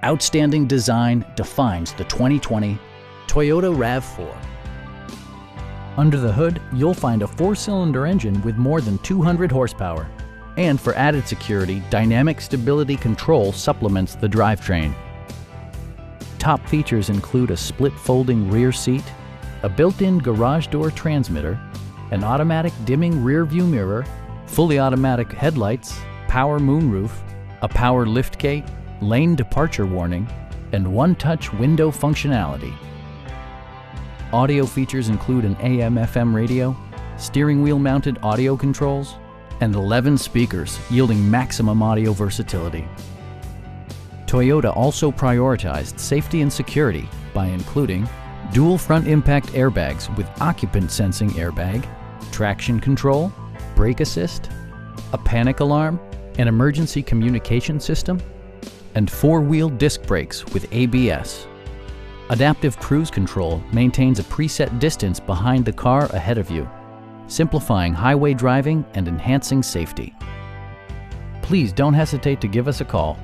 Outstanding design defines the 2020 Toyota RAV4. Under the hood, you'll find a 4-cylinder engine with more than 200 horsepower. And for added security, dynamic stability control supplements the drivetrain. Top features include a split folding rear seat, a built-in garage door transmitter, an automatic dimming rear view mirror, fully automatic headlights, power moonroof, a power liftgate, lane departure warning, and one-touch window functionality. Audio features include an AM/FM radio, steering wheel mounted audio controls, and 11 speakers, yielding maximum audio versatility. Toyota also prioritized safety and security by including dual front impact airbags with occupant sensing airbag, traction control, brake assist, a panic alarm, an emergency communication system, and 4-wheel disc brakes with ABS. Adaptive Cruise Control maintains a preset distance behind the car ahead of you, simplifying highway driving and enhancing safety. Please don't hesitate to give us a call.